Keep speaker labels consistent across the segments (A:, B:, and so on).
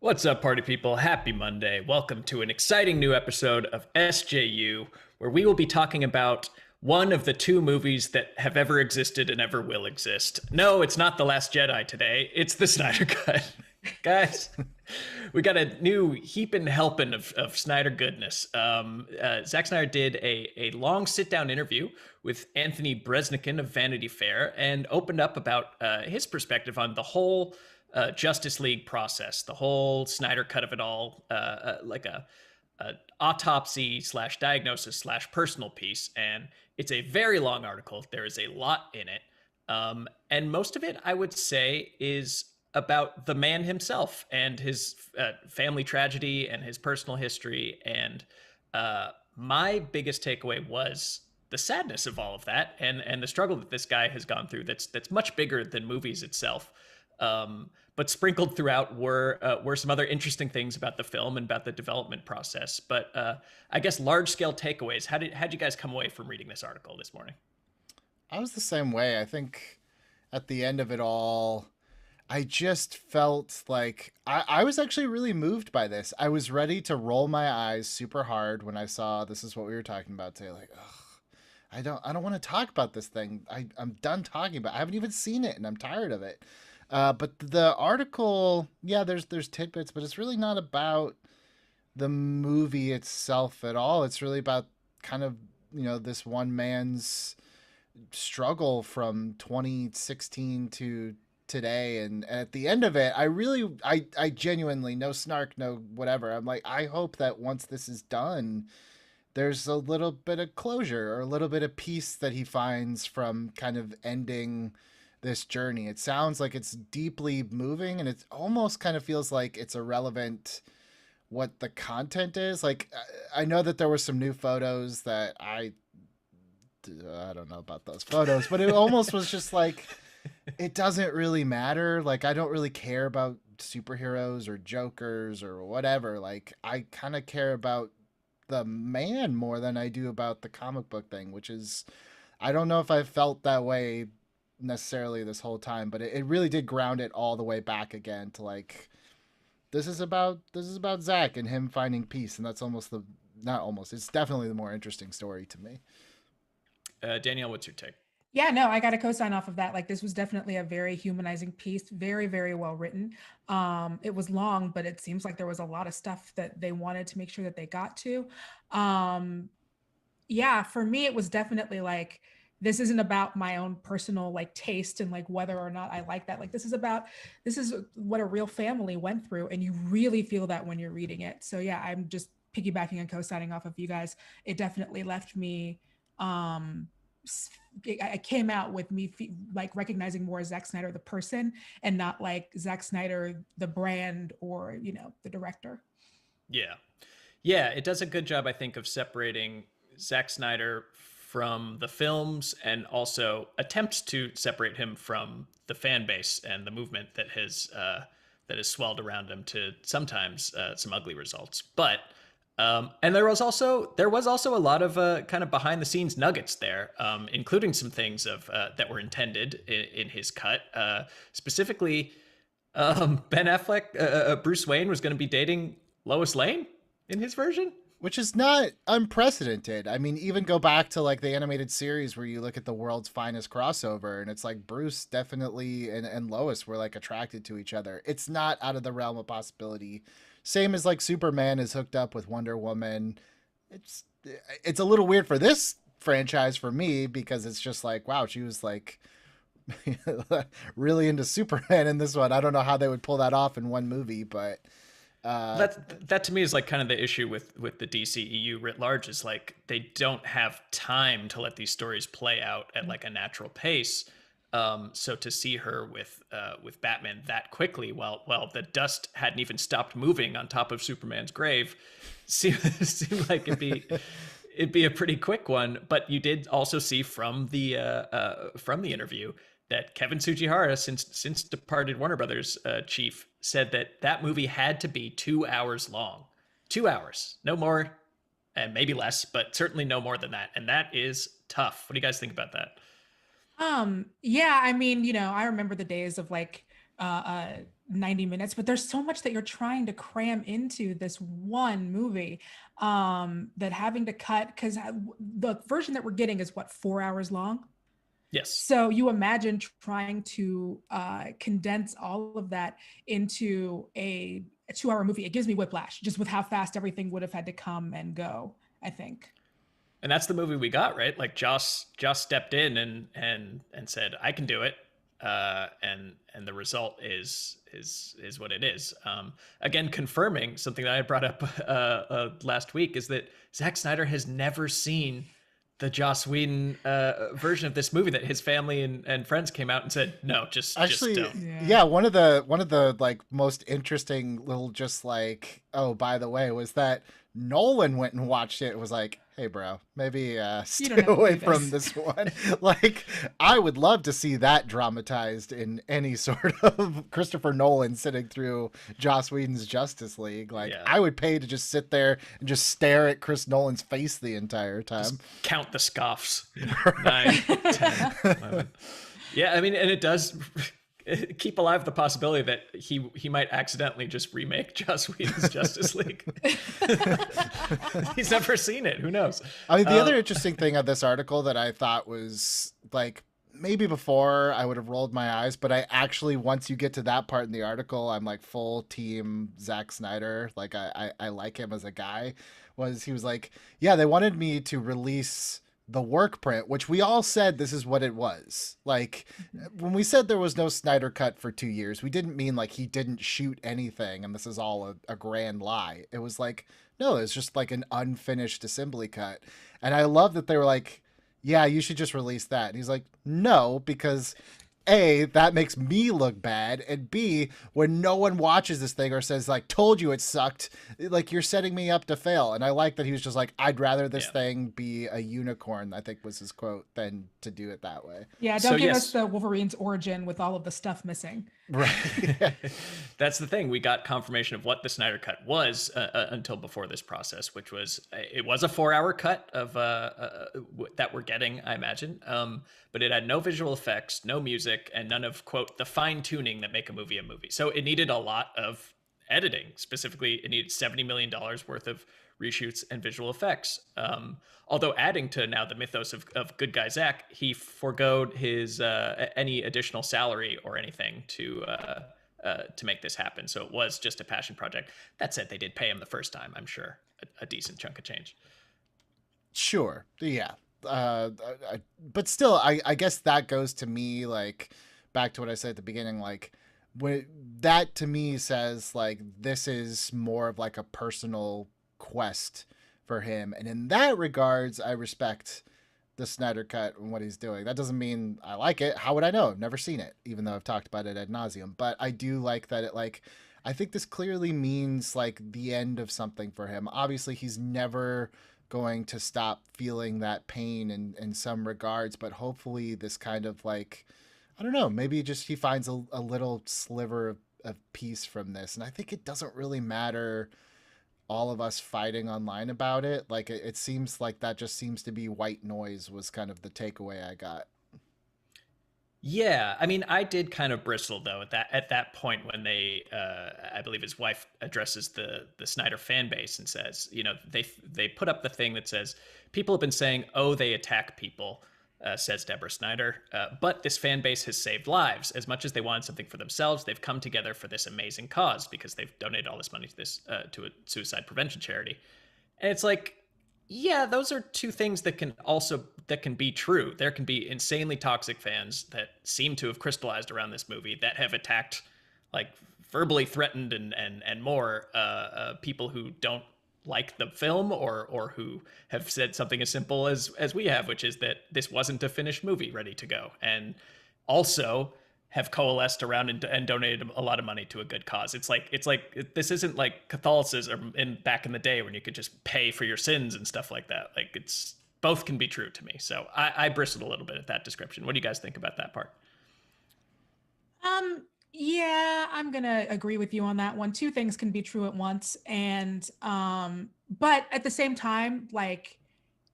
A: What's up, party people? Happy Monday. Welcome to an exciting new episode of SJU, where we will be talking about one of the two movies that have ever existed and ever will exist. No, it's not The Last Jedi today, it's the Snyder Cut. Guys, we got a new heaping helping of Snyder goodness. Zack Snyder did a long sit down interview with Anthony Breznican of Vanity Fair and opened up about his perspective on the whole Justice League process, the whole Snyder cut of it all, like a autopsy slash diagnosis slash personal piece. And it's a very long article. There is a lot in it. And most of it, I would say, is about the man himself and his family tragedy and his personal history. And my biggest takeaway was the sadness of all of that and the struggle that this guy has gone through that's much bigger than movies itself. But sprinkled throughout were some other interesting things about the film and about the development process. But I guess large scale takeaways. How'd you guys come away from reading this article this morning?
B: I was the same way. I think at the end of it all, I just felt like I was actually really moved by this. I was ready to roll my eyes super hard when I saw this is what we were talking about today. Like, ugh, I don't want to talk about this thing. I'm done talking about it. I haven't even seen it and I'm tired of it. But the article, yeah, there's tidbits, but it's really not about the movie itself at all. It's really about kind of, this one man's struggle from 2016 to today. And at the end of it, I genuinely, no snark, no whatever. I'm like, I hope that once this is done, there's a little bit of closure or a little bit of peace that he finds from kind of ending this journey. It sounds like it's deeply moving and it almost kind of feels like it's irrelevant what the content is. Like, I know that there were some new photos that I don't know about those photos, but it almost was just like, it doesn't really matter. Like, I don't really care about superheroes or jokers or whatever. Like, I kind of care about the man more than I do about the comic book thing, which is, I don't know if I felt that way necessarily this whole time, but it really did ground it all the way back again to like, this is about Zack and him finding peace. And that's it's definitely the more interesting story to me.
A: Danielle, what's your take?
C: Yeah, no, I got to co-sign off of that. Like, this was definitely a very humanizing piece, very, very well written. It was long, but it seems like there was a lot of stuff that they wanted to make sure that they got to. Yeah, for me, it was definitely like, this isn't about my own personal like taste and like whether or not I like that. Like, this is what a real family went through, and you really feel that when you're reading it. So yeah, I'm just piggybacking and co-signing off of you guys. It definitely left me I came out with me like recognizing more Zack Snyder the person and not like Zack Snyder the brand or the director.
A: Yeah, it does a good job, I think, of separating Zack Snyder from the films and also attempts to separate him from the fan base and the movement that has swelled around him to sometimes some ugly results. But and there was also a lot of kind of behind the scenes nuggets there, including some things that were intended in his cut. Specifically, Ben Affleck, Bruce Wayne was going to be dating Lois Lane in his version,
B: which is not unprecedented. I mean, even go back to like the animated series where you look at the world's finest crossover and it's like Bruce definitely and Lois were like attracted to each other. It's not out of the realm of possibility. Same as like Superman is hooked up with Wonder Woman. It's a little weird for this franchise for me because it's just like, wow, she was like really into Superman in this one. I don't know how they would pull that off in one movie, but
A: that to me is like kind of the issue with the DCEU writ large is like they don't have time to let these stories play out at like a natural pace. So to see her with Batman that quickly, while the dust hadn't even stopped moving on top of Superman's grave, seemed like it'd be a pretty quick one. But you did also see from the interview that Kevin Tsujihara, since departed Warner Brothers chief, said that movie had to be 2 hours long, 2 hours, no more, and maybe less, but certainly no more than that. And that is tough. What do you guys think about that?
C: Yeah, I mean, I remember the days of like uh, uh, 90 minutes, but there's so much that you're trying to cram into this one movie, that having to cut, because the version that we're getting is what, 4 hours long?
A: Yes.
C: So you imagine trying to condense all of that into a 2 hour movie. It gives me whiplash just with how fast everything would have had to come and go, I think.
A: And that's the movie we got, right? Like Joss stepped in and said, "I can do it," and the result is what it is. Again, confirming something that I brought up last week is that Zack Snyder has never seen the Joss Whedon version of this movie. That his family and friends came out and said, "No, just don't."
B: Yeah, one of the like most interesting little just like, oh, by the way, was that Nolan went and watched it and was like, hey bro, maybe stay away from this one. Like, I would love to see that dramatized in any sort of Christopher Nolan sitting through Joss Whedon's Justice League. Like, I would pay to just sit there and just stare at Chris Nolan's face the entire time. Just
A: count the scoffs. 9, 10, 11. Yeah, I mean, and it does keep alive the possibility that he might accidentally just remake Joss Whedon's Justice League. He's never seen it. Who knows?
B: I mean, the other interesting thing of this article that I thought was like, maybe before I would have rolled my eyes, but I actually, once you get to that part in the article, I'm like full team Zack Snyder. Like I like him as a guy. He was like, yeah, they wanted me to release the work print, which we all said this is what it was. Like, when we said there was no Snyder Cut for 2 years, we didn't mean like he didn't shoot anything and this is all a grand lie. It was like, no, it's just like an unfinished assembly cut. And I love that they were like, yeah, you should just release that. And he's like, no, because A, that makes me look bad, and B, when no one watches this thing or says like, told you it sucked, like, you're setting me up to fail. And I like that he was just like, I'd rather this thing be a unicorn, I think was his quote, than to do it that way.
C: Yeah, don't give us the Wolverine's origin with all of the stuff missing.
B: Right.
A: That's the thing. We got confirmation of what the Snyder Cut was until before this process, which was it was a 4-hour cut of that we're getting, I imagine. But it had no visual effects, no music, and none of, quote, the fine tuning that make a movie. So it needed a lot of editing. Specifically, it needed $70 million worth of reshoots and visual effects. Although adding to now the mythos of good guy Zack, he forgoed his any additional salary or anything to make this happen. So it was just a passion project. That said, they did pay him the first time, I'm sure, a decent chunk of change.
B: Sure. Yeah. But still, I guess that goes to me, like, back to what I said at the beginning, like, that to me says like this is more of like a personal quest for him, and in that regards I respect the Snyder Cut and what he's doing. That doesn't mean I like it. How would I know? I've never seen it, even though I've talked about it ad nauseum. But I do like that it, like, I think this clearly means like the end of something for him. Obviously he's never going to stop feeling that pain in some regards, but hopefully this kind of like, I don't know, maybe just he finds a little sliver of peace from this. And I think it doesn't really matter all of us fighting online about it. Like, it seems like that just seems to be white noise was kind of the takeaway I got.
A: Yeah, I mean, I did kind of bristle though at that point when they, I believe his wife addresses the Snyder fan base and says, you know, they put up the thing that says people have been saying, oh, they attack people, says Deborah Snyder, but this fan base has saved lives. As much as they wanted something for themselves, they've come together for this amazing cause because they've donated all this money to this to a suicide prevention charity, and it's like, yeah, those are two things that can be true. There can be insanely toxic fans that seem to have crystallized around this movie that have attacked, like, verbally threatened and more people who don't like the film or who have said something as simple as we have, which is that this wasn't a finished movie ready to go, and also have coalesced around and donated a lot of money to a good cause. It's like this isn't like Catholicism back in the day when you could just pay for your sins and stuff like that. Like, it's both can be true to me. So I bristled a little bit at that description. What do you guys think about that part?
C: Yeah, I'm gonna agree with you on that one. Two things can be true at once, and but at the same time, like,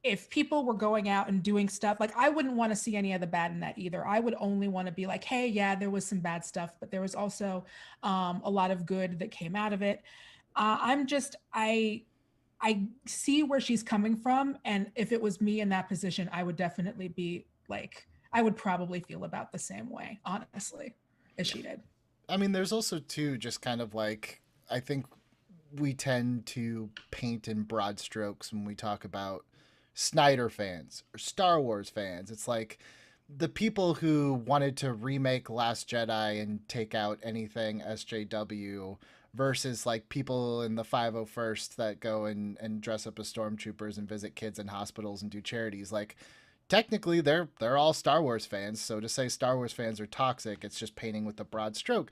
C: if people were going out and doing stuff, like I wouldn't want to see any of the bad in that either. I would only want to be like, hey, yeah, there was some bad stuff, but there was also a lot of good that came out of it. I see where she's coming from, and if it was me in that position, I would definitely be like, I would probably feel about the same way, honestly, as she did.
B: I mean, there's also too just kind of like, I think we tend to paint in broad strokes when we talk about Snyder fans or Star Wars fans. It's like the people who wanted to remake Last Jedi and take out anything SJW versus like people in the 501st that go and dress up as stormtroopers and visit kids in hospitals and do charities. Like technically they're all Star Wars fans. So to say Star Wars fans are toxic, it's just painting with a broad stroke.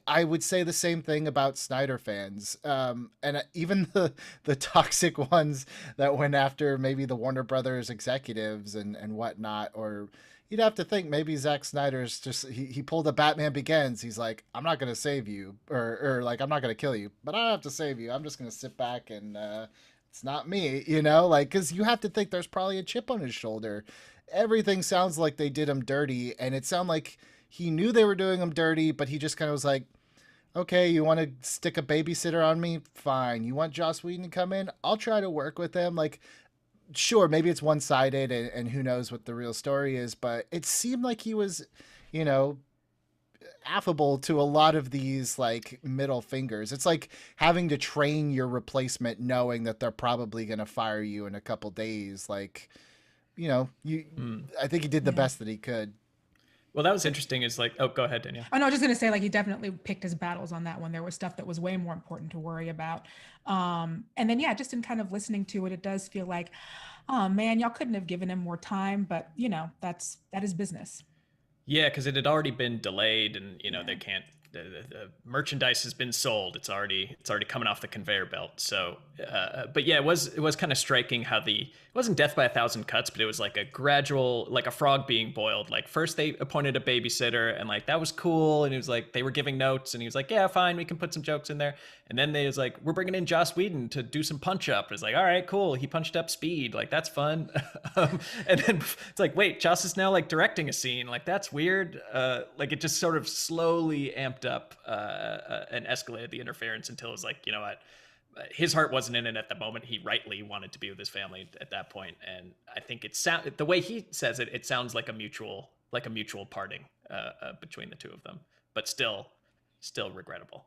B: I would say the same thing about Snyder fans, and even the toxic ones that went after maybe the Warner Brothers executives and whatnot. Or you'd have to think maybe Zack Snyder's just he pulled a Batman Begins. He's like, I'm not gonna save you, or like I'm not gonna kill you, but I don't have to save you. I'm just gonna sit back and it's not me, you know, like because you have to think there's probably a chip on his shoulder. Everything sounds like they did him dirty, and it sounded like he knew they were doing him dirty, but he just kind of was like, okay, you want to stick a babysitter on me? Fine. You want Joss Whedon to come in? I'll try to work with him. Like, sure, maybe it's one-sided and who knows what the real story is, but it seemed like he was, you know, affable to a lot of these like middle fingers. It's like having to train your replacement knowing that they're probably going to fire you in a couple days. Like, you know, I think he did the best that he could.
A: Well, that was interesting. Is like, oh, go ahead, Danielle.
C: Oh no, I was just gonna say like he definitely picked his battles on that one. There was stuff that was way more important to worry about. And then yeah, just in kind of listening to it, it does feel like, oh man, y'all couldn't have given him more time, but you know, that is business.
A: Yeah, because it had already been delayed, and you know they can't. The merchandise has been sold. It's already coming off the conveyor belt. So, but yeah, it was kind of striking how it wasn't death by a thousand cuts, but it was like a gradual, like a frog being boiled. Like first they appointed a babysitter, and like that was cool, and it was like they were giving notes, and he was like, yeah, fine, we can put some jokes in there. And then they was like, we're bringing in Joss Whedon to do some punch up. It's like, all right, cool. He punched up Speed, like that's fun. And then it's like, wait, Joss is now like directing a scene, like that's weird. Like it just sort of slowly amped up and escalated the interference until it was like, you know what, his heart wasn't in it at the moment. He rightly wanted to be with his family at that point, and I think the way he says it, it sounds like a mutual parting between the two of them, but still regrettable.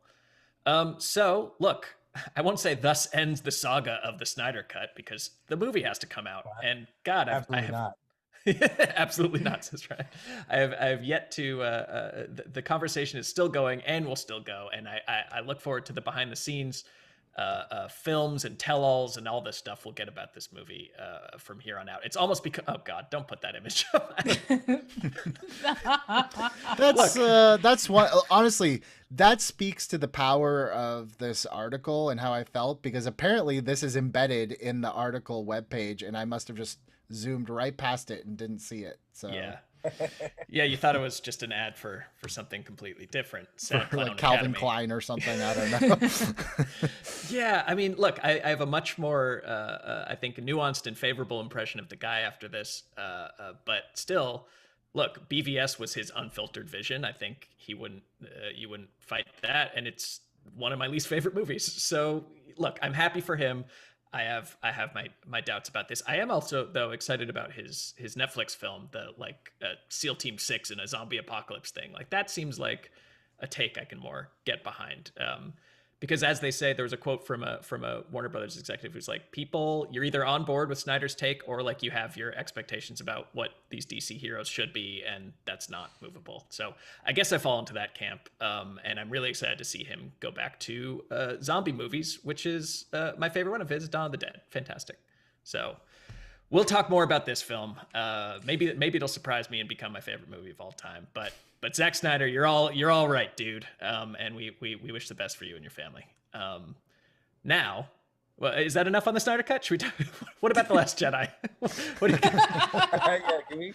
A: So look, I won't say thus ends the saga of the Snyder Cut because the movie has to come out, and God,
D: Absolutely not.
A: Absolutely not, says Ryan. I have yet to. The conversation is still going and will still go, and I look forward to the behind the scenes films and tell-alls and all this stuff we'll get about this movie from here on out. It's almost become. Oh God, don't put that image up.
B: That's one. Honestly, that speaks to the power of this article and how I felt, because apparently this is embedded in the article webpage, and I must have just zoomed right past it and didn't see it. So
A: yeah, you thought it was just an ad for something completely different,
B: like Calvin
A: Academy.
B: Klein or something. I don't know.
A: Yeah, I mean, look, I have a much more I think nuanced and favorable impression of the guy after this, but still, look, BVS was his unfiltered vision. I think you wouldn't fight that, and it's one of my least favorite movies. So look, I'm happy for him. I have my doubts about this. I am also though excited about his Netflix film, the like SEAL Team 6 in a zombie apocalypse thing. Like that seems like a take I can more get behind. Because as they say, there was a quote from a Warner Brothers executive who's like, people, you're either on board with Snyder's take or like you have your expectations about what these DC heroes should be, and that's not movable. So I guess I fall into that camp, and I'm really excited to see him go back to zombie movies, which is my favorite one of his, Dawn of the Dead. Fantastic. So we'll talk more about this film. Maybe it'll surprise me and become my favorite movie of all time. But Zack Snyder, you're all right, dude. And we wish the best for you and your family. Now, well, is that enough on the Snyder Cut? Should we talk? What about The Last Jedi? What do you
D: Can we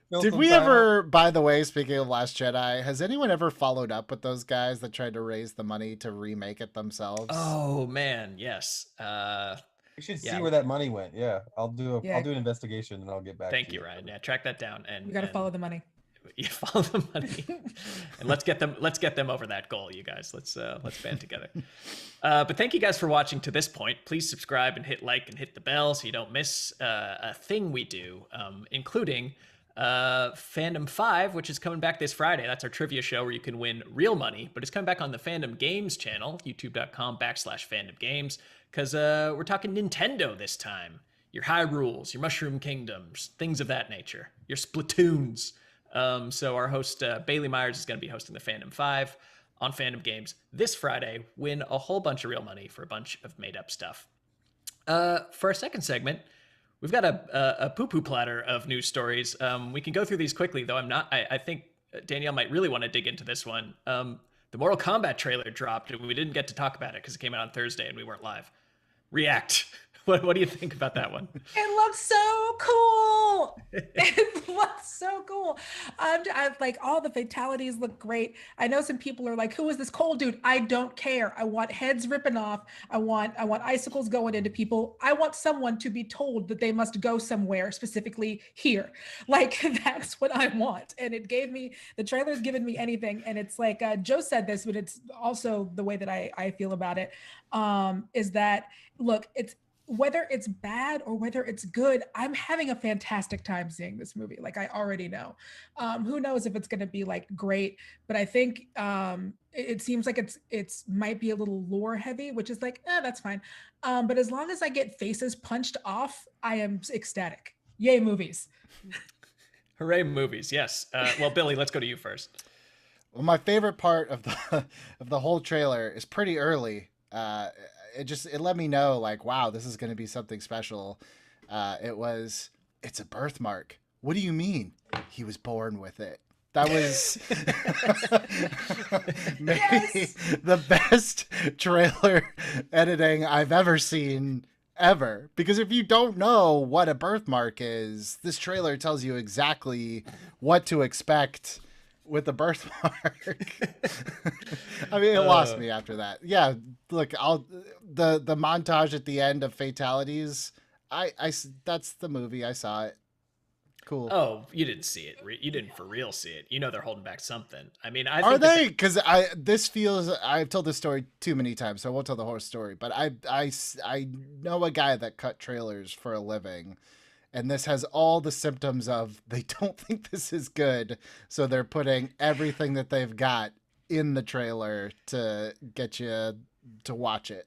B: Did we ever, by the way, speaking of Last Jedi, has anyone ever followed up with those guys that tried to raise the money to remake it themselves?
A: Oh man, yes.
D: We should see
A: Yeah.
D: where that money went. Yeah, I'll do
C: Yeah.
D: an investigation and I'll get back.
A: Thank
D: to
A: you, Ryan. Yeah, track that down, and
C: We got to follow the money.
A: You follow the money, and let's get them over that goal, you guys. Let's band together. But thank you guys for watching to this point. Please subscribe and hit like and hit the bell so you don't miss a thing we do, including Fandom 5, which is coming back this Friday. That's our trivia show where you can win real money, but it's coming back on the Fandom Games channel, youtube.com/Fandom Games, because we're talking Nintendo this time. Your Hyrules, your Mushroom Kingdoms, things of that nature, your Splatoons. So our host, Bailey Myers, is going to be hosting the Fandom 5 on Fandom Games this Friday. Win a whole bunch of real money for a bunch of made-up stuff. For our second segment, we've got a poo-poo platter of news stories. We can go through these quickly, though I think Danielle might really want to dig into this one. The Mortal Kombat trailer dropped, and we didn't get to talk about it because it came out on Thursday and we weren't live. React. What do you think about that one?
C: It looks so cool. It looks so cool. I like all the fatalities look great. I know some people are like, "Who is this cold dude?" I don't care. I want heads ripping off. I want icicles going into people. I want someone to be told that they must go somewhere, specifically here. Like that's what I want. And it gave me the trailer's given me anything. And it's like Joe said this, but it's also the way that I feel about it. Is that look, it's whether it's bad or whether it's good, I'm having a fantastic time seeing this movie. Like I already know. Who knows if it's going to be like great, but I think it seems like it's might be a little lore heavy, which is like, that's fine. But as long as I get faces punched off, I am ecstatic. Yay, movies.
A: Hooray, movies. Yes. Well, Billy, let's go to you first.
B: Well, my favorite part of the whole trailer is pretty early. It let me know like, wow, this is going to be something special. It's a birthmark. What do you mean? He was born with it. That was maybe the best trailer editing I've ever seen ever. Because if you don't know what a birthmark is, this trailer tells you exactly what to expect with the birthmark. I mean, it lost me after that. Yeah, look, the montage at the end of fatalities. That's the movie. I saw it. Cool.
A: Oh, you didn't see it. You didn't for real see it. You know they're holding back something. I mean,
B: Are they? Because I've told this story too many times, so I won't tell the whole story. But I know a guy that cut trailers for a living. And this has all the symptoms of they don't think this is good. So they're putting everything that they've got in the trailer to get you to watch it.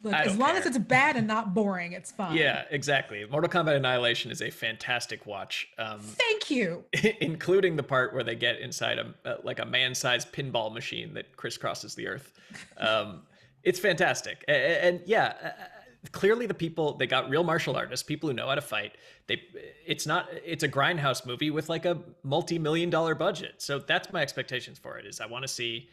C: Look, as long as it's bad and not boring, it's fine.
A: Yeah, exactly. Mortal Kombat Annihilation is a fantastic watch.
C: Thank you.
A: Including the part where they get inside a man-sized pinball machine that crisscrosses the earth. It's fantastic. And yeah, clearly they got real martial artists, people who know how to fight. It's a grindhouse movie with like a multi-million-dollar budget. So that's my expectations for it. Is I want to see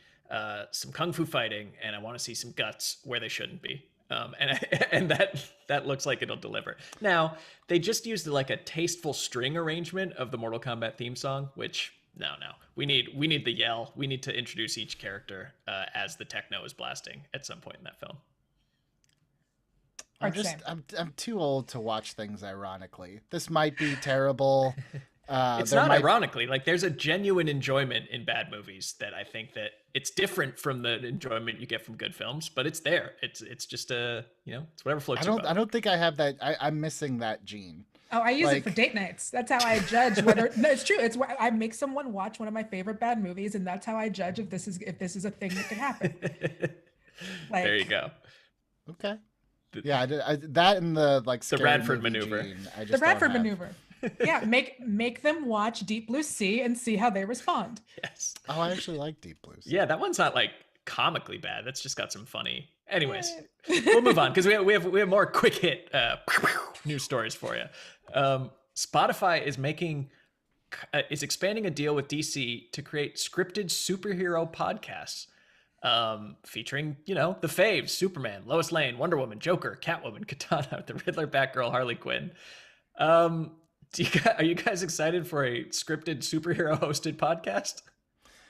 A: some kung fu fighting, and I want to see some guts where they shouldn't be. And that looks like it'll deliver. Now they just used like a tasteful string arrangement of the Mortal Kombat theme song, which no, we need the yell. We need to introduce each character as the techno is blasting at some point in that film.
B: I'm too old to watch things ironically. This might be terrible.
A: It's not ironically. Like there's a genuine enjoyment in bad movies that I think that it's different from the enjoyment you get from good films, but it's there. It's just it's whatever floats your boat.
B: I don't think I have that. I'm missing that gene.
C: Oh, I use it for date nights. That's how I judge whether. No, it's true. It's where I make someone watch one of my favorite bad movies, and that's how I judge if this is a thing that can happen.
A: There you go.
B: Okay. Yeah, that and the
A: the Radford maneuver.
C: The Radford maneuver. Yeah, make them watch Deep Blue Sea and see how they respond.
A: Yes.
B: Oh, I actually like Deep Blue Sea.
A: Yeah, that one's not like comically bad. That's just got some funny. Anyways, we'll move on because we have more quick hit news stories for you. Spotify is expanding a deal with DC to create scripted superhero podcasts. Featuring, the faves, Superman, Lois Lane, Wonder Woman, Joker, Catwoman, Katana, the Riddler, Batgirl, Harley Quinn. Are you guys excited for a scripted superhero hosted podcast?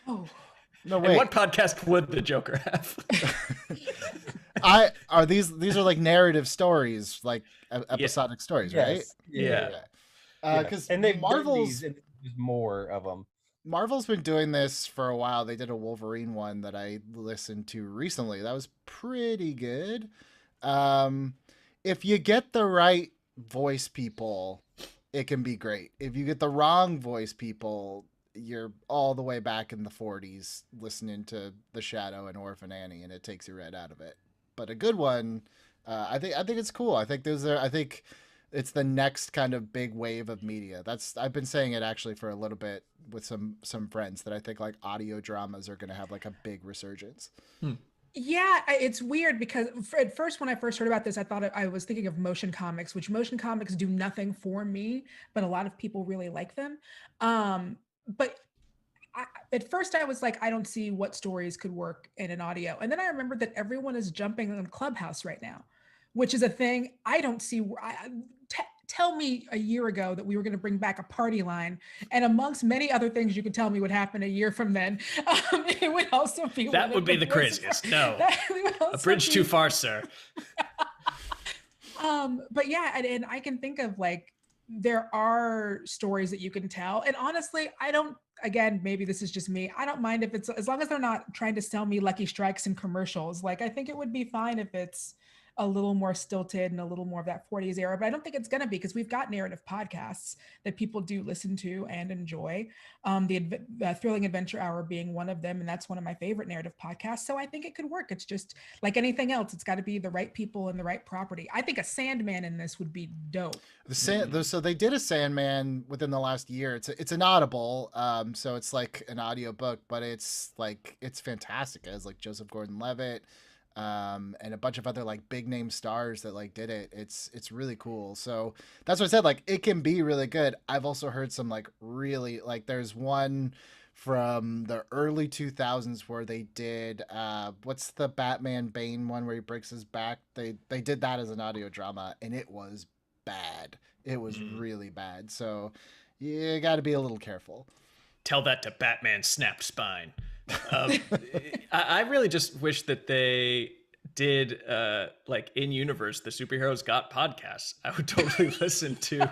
C: Oh,
B: no way.
A: And what podcast would the Joker have?
B: these are like narrative stories, like episodic stories, right?
D: Yes.
A: Yeah.
B: Because
D: and they've done
B: Marvel's
D: these, and there's more of them.
B: Marvel's been doing this for a while. They did a Wolverine one that I listened to recently. That was pretty good. Um, if you get the right voice people, it can be great. If you get the wrong voice people, you're all the way back in the 40s listening to The Shadow and Orphan Annie, and it takes you right out of it. But a good one, I think it's cool. I think it's the next kind of big wave of media. I've been saying it actually for a little bit with some friends, that I think like audio dramas are going to have like a big resurgence.
C: Yeah, it's weird because at first, when I first heard about this, I thought I was thinking of motion comics, which motion comics do nothing for me, but a lot of people really like them. But at first I was like, I don't see what stories could work in an audio. And then I remembered that everyone is jumping on Clubhouse right now, which is a thing I don't see. Tell me a year ago that we were going to bring back a party line, and amongst many other things you could tell me would happen a year from then, it would also be
A: that would be the craziest. No, a bridge too far, sir.
C: But yeah, and I can think of like, there are stories that you can tell, and honestly, I don't. Again, maybe this is just me. I don't mind if it's, as long as they're not trying to sell me Lucky Strikes and commercials. Like, I think it would be fine if it's a little more stilted and a little more of that 40s era, but I don't think it's going to be, because we've got narrative podcasts that people do listen to and enjoy. The Thrilling Adventure Hour being one of them, and that's one of my favorite narrative podcasts. So I think it could work. It's just like anything else, it's got to be the right people and the right property. I think a Sandman in this would be dope.
B: So they did a Sandman within the last year. It's an Audible, so it's like an audio book, but it's fantastic. It has like Joseph Gordon-Levitt, and a bunch of other like big name stars that like did it. It's really cool. So that's what I said, like it can be really good. I've also heard some like really, like there's one from the early 2000s where they did what's the Batman Bane one where he breaks his back? They did that as an audio drama, and it was bad. It was really bad. So you got to be a little careful.
A: Tell that to Batman Snapped Spine. I really just wish that they did like in universe, the superheroes got podcasts. I would totally listen to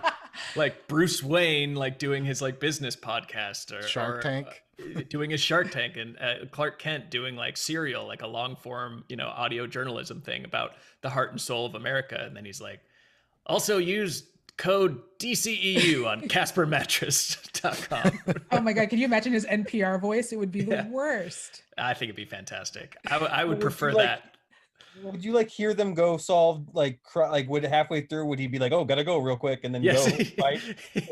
A: like Bruce Wayne like doing his like business podcast, or
B: Shark Tank,
A: doing his Shark Tank, and Clark Kent doing like Serial, like a long form audio journalism thing about the heart and soul of America. And then he's like, also use code DCEU on CasperMattress.com.
C: Oh my God, can you imagine his NPR voice? It would be the worst.
A: I think it'd be fantastic. I would prefer that.
D: Would you like hear them go solve like would halfway through would he be like, oh, gotta go real quick, and then go fight?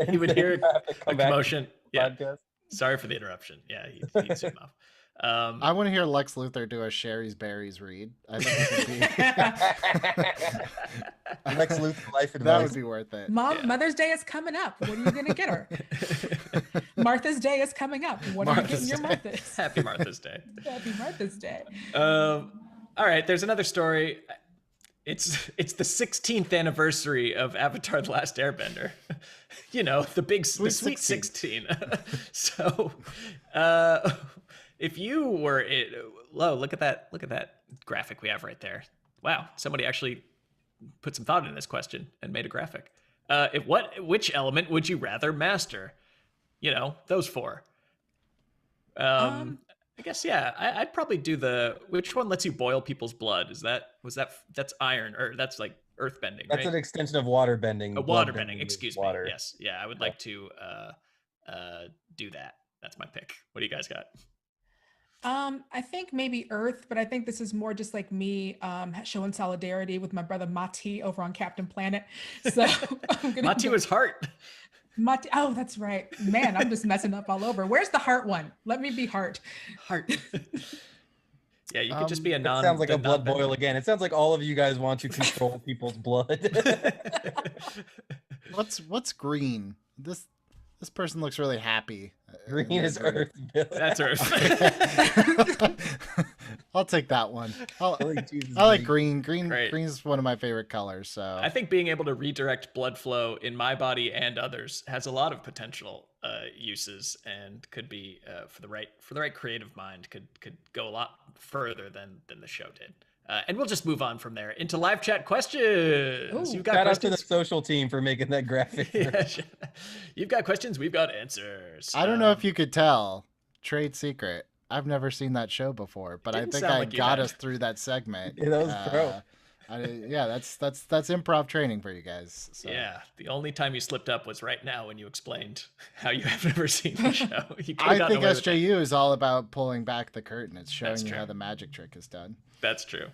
A: He would hear a commotion. Yeah.
D: Podcast?
A: Sorry for the interruption. Yeah, he'd zoom off.
B: I want to hear Lex Luthor do a Sherry's Berries read. I think it would be
D: Lex Luthor life advice.
B: That would be worth it.
C: Mom, Mother's Day is coming up. What are you gonna get her? Martha's Day is coming up. What are you getting your Martha's?
A: Happy Martha's Day.
C: Happy Martha's Day.
A: All right, there's another story. It's the 16th anniversary of Avatar: The Last Airbender. The sweet 16. So, if you were look at that graphic we have right there. Wow, somebody actually put some thought into this question and made a graphic. Which element would you rather master? Those four. I guess, yeah, I'd probably do which one lets you boil people's blood? That's iron, or that's like earth bending,
D: That's
A: right?
D: an extension of water bending.
A: Water bending, excuse me. Yes. Yeah, I would like to do that. That's my pick. What do you guys got?
C: I think maybe Earth, but I think this is more just like me showing solidarity with my brother Mati over on Captain Planet. So
A: Mati was heart.
C: Mati, oh, that's right. Man, I'm just messing up all over. Where's the heart one? Let me be heart.
A: Heart. Yeah, you could just be a non.
D: It sounds like a blood boil again. It sounds like all of you guys want to control people's blood.
B: What's green? This person looks really happy.
D: Green is Earth.
A: That's Earth.
B: I'll take that one. I like green. Green is one of my favorite colors. So
A: I think being able to redirect blood flow in my body and others has a lot of potential uses, and could be for the right creative mind could go a lot further than the show did. And we'll just move on from there into live chat questions.
C: Ooh.
A: You've got
D: Shout out to
A: questions.
D: the social team for making that graphic.
A: Yeah, you've got questions. We've got answers.
B: I don't know if you could tell. Trade secret. I've never seen that show before, but I
A: Didn't
B: think
A: sound
B: I
A: like you
B: got
A: had.
B: us through that segment.
D: Yeah, that was pro.
B: Yeah, that's improv training for you guys. So.
A: Yeah, the only time you slipped up was right now when you explained how you have never seen the show.
B: I think SJU is all about pulling back the curtain. It's showing
A: That's
B: you
A: true.
B: how the magic trick is done.
A: That's true.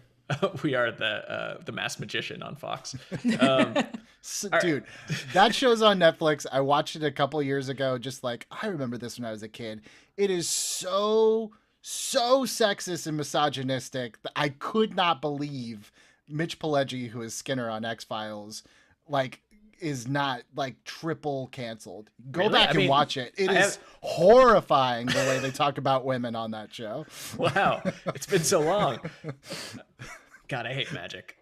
A: We are the masked magician on Fox.
B: Dude, that show's on Netflix. I watched it a couple years ago. Just like, I remember this when I was a kid. It is so sexist and misogynistic. I could not believe Mitch Pileggi, who is Skinner on X-Files, like, is not like triple canceled. Go
A: Really?
B: back and watch it. It is horrifying the way they talk about women on that show.
A: Wow, it's been so long. God, I hate magic.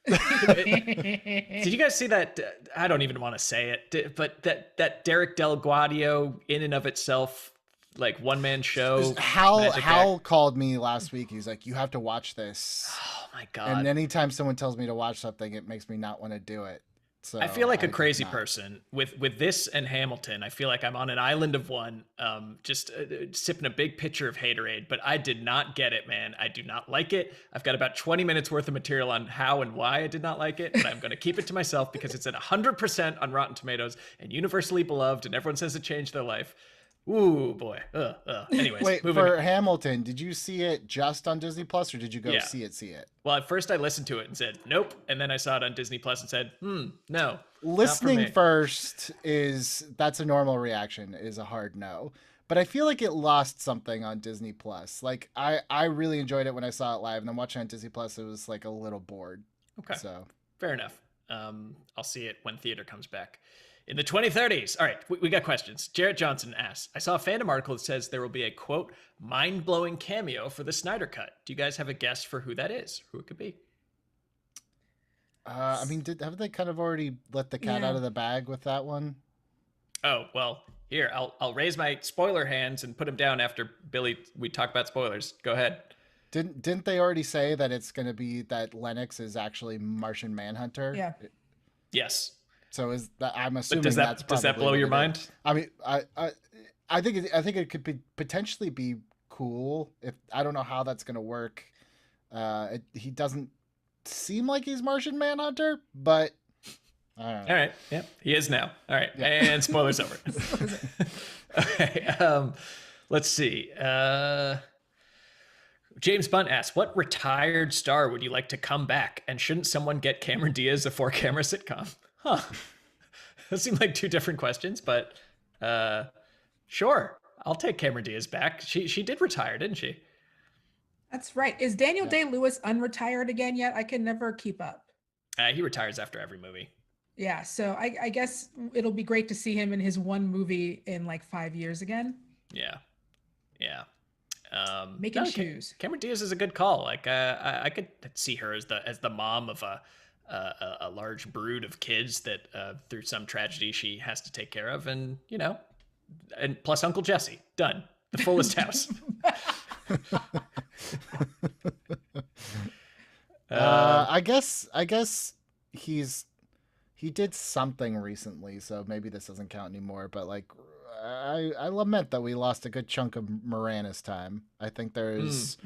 A: Did you guys see that? I don't even want to say it, but that Derek Delgadio, in and of itself, like one-man show.
B: Hal called me last week. He's like, "You have to watch this."
A: Oh my God.
B: And anytime someone tells me to watch something, it makes me not want to do it. So
A: I feel like a crazy person with this and Hamilton. I feel like I'm on an island of one, just sipping a big pitcher of Haterade. But I did not get it, man. I do not like it. I've got about 20 minutes worth of material on how and why I did not like it, but I'm going to keep it to myself because it's at 100% on Rotten Tomatoes and universally beloved, and everyone says it changed their life. Ooh, boy. Anyways,
B: wait,
A: moving
B: for
A: on.
B: Hamilton, did you see it just on Disney Plus, or did you go see it?
A: Well, at first I listened to it and said, nope. And then I saw it on Disney Plus and said, no.
B: Listening first that's a normal reaction, is a hard no. But I feel like it lost something on Disney Plus. Like, I really enjoyed it when I saw it live, and then watching it on Disney Plus, it was like a little bored.
A: Okay.
B: So
A: fair enough. I'll see it when theater comes back. In the 2030s. All right, we got questions. Jarrett Johnson asks, I saw a Fandom article that says there will be a, quote, mind-blowing cameo for the Snyder Cut. Do you guys have a guess for who that is? Who it could be?
B: I mean, haven't they kind of already let the cat out of the bag with that one?
A: Oh, well, here, I'll raise my spoiler hands and put them down after Billy, we talk about spoilers. Go ahead.
B: Didn't they already say that it's going to be that Lennox is actually Martian Manhunter?
C: Yeah.
A: Yes.
B: So is that, I'm assuming
A: does
B: that's
A: that
B: probably
A: blow
B: what
A: your
B: it
A: mind?
B: is. I mean, I think it could potentially be cool. If I don't know how that's going to work. He doesn't seem like he's Martian Manhunter, but I don't know.
A: All right. Yeah, he is now. All right. Yeah. And spoilers over. Okay. Let's see. James Bunt asks, what retired star would you like to come back? And shouldn't someone get Cameron Diaz a 4-camera sitcom? Huh. Those seem like two different questions, but sure. I'll take Cameron Diaz back. She did retire, didn't she?
C: That's right. Is Daniel Day-Lewis unretired again yet? I can never keep up.
A: He retires after every movie.
C: Yeah, so I guess it'll be great to see him in his one movie in like 5 years again.
A: Yeah.
C: Making shoes.
A: Cameron Diaz is a good call. Like I could see her as the mom of a large brood of kids that through some tragedy she has to take care of, and and plus Uncle Jesse. Done. The fullest house.
B: I guess he did something recently, so maybe this doesn't count anymore. But like, I lament that we lost a good chunk of Moranis time. I think there's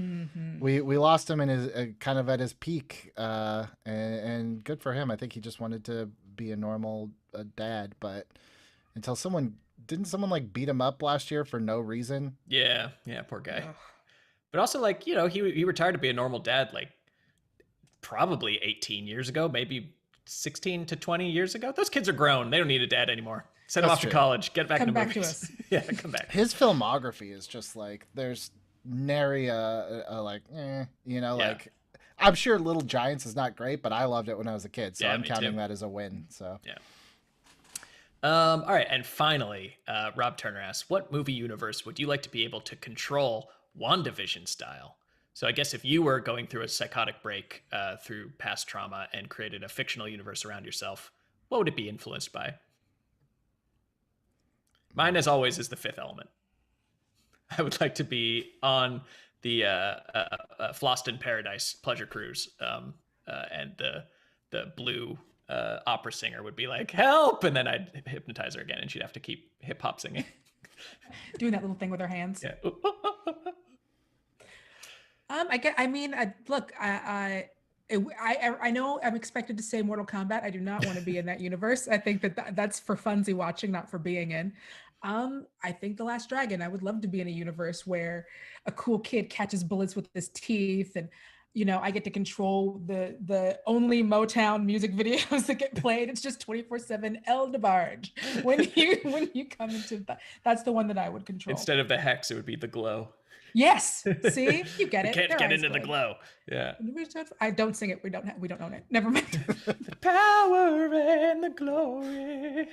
B: we lost him in his kind of at his peak, and good for him. I think he just wanted to be a normal dad, but until someone like beat him up last year for no reason.
A: Yeah, poor guy. Ugh. But also, like, he retired to be a normal dad, like, probably 18 years ago, maybe 16 to 20 years ago. Those kids are grown. They don't need a dad anymore. Send them off to college. Get back into movies.
C: Come back to us.
A: Yeah, come back.
B: His filmography is just like, there's nary like, like, I'm sure Little Giants is not great, but I loved it when I was a kid, so I'm counting that as a win. So
A: yeah. All right, and finally, Rob Turner asks, what movie universe would you like to be able to control WandaVision style? So I guess if you were going through a psychotic break through past trauma and created a fictional universe around yourself, what would it be influenced by? Mine, as always, is The Fifth Element. I would like to be on Flossed in Paradise pleasure cruise, and the blue opera singer would be like, "Help!" and then I'd hypnotize her again, and she'd have to keep hip hop singing,
C: doing that little thing with her hands.
A: Yeah.
C: Look, I know I'm expected to say Mortal Kombat. I do not want to be in that universe. I think that's for funsy watching, not for being in. I think The Last Dragon. I would love to be in a universe where a cool kid catches bullets with his teeth, and I get to control the only Motown music videos that get played. It's just 24/7 El DeBarge. When you come into that's the one that I would control.
A: Instead of the hex, it would be the glow.
C: Yes. See, you get it.
A: Can't get into the glow. Yeah.
C: I don't sing it. We don't own it. Never mind.
A: The power and the glory.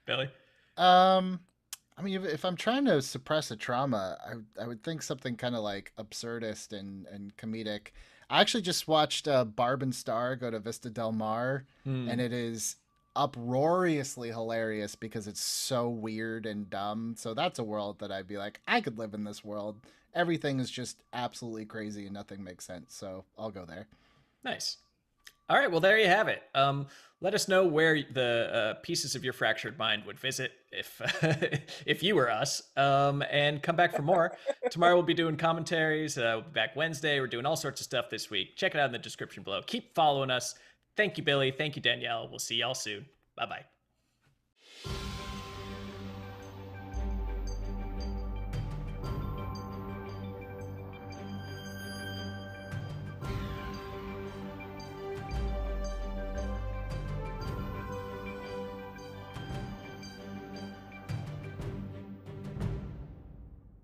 A: Billy.
B: I mean, if I'm trying to suppress a trauma, I would think something kind of like absurdist and comedic. I actually just watched Barb and Star go to Vista Del Mar, and it is uproariously hilarious because it's so weird and dumb. So that's a world that I'd be like, I could live in this world. Everything is just absolutely crazy and nothing makes sense. So I'll go there.
A: Nice. All right, well, there you have it. Let us know where the pieces of your fractured mind would visit if you were us, and come back for more. Tomorrow we'll be doing commentaries. We'll be back Wednesday. We're doing all sorts of stuff this week. Check it out in the description below. Keep following us. Thank you, Billy. Thank you, Danielle. We'll see y'all soon. Bye-bye.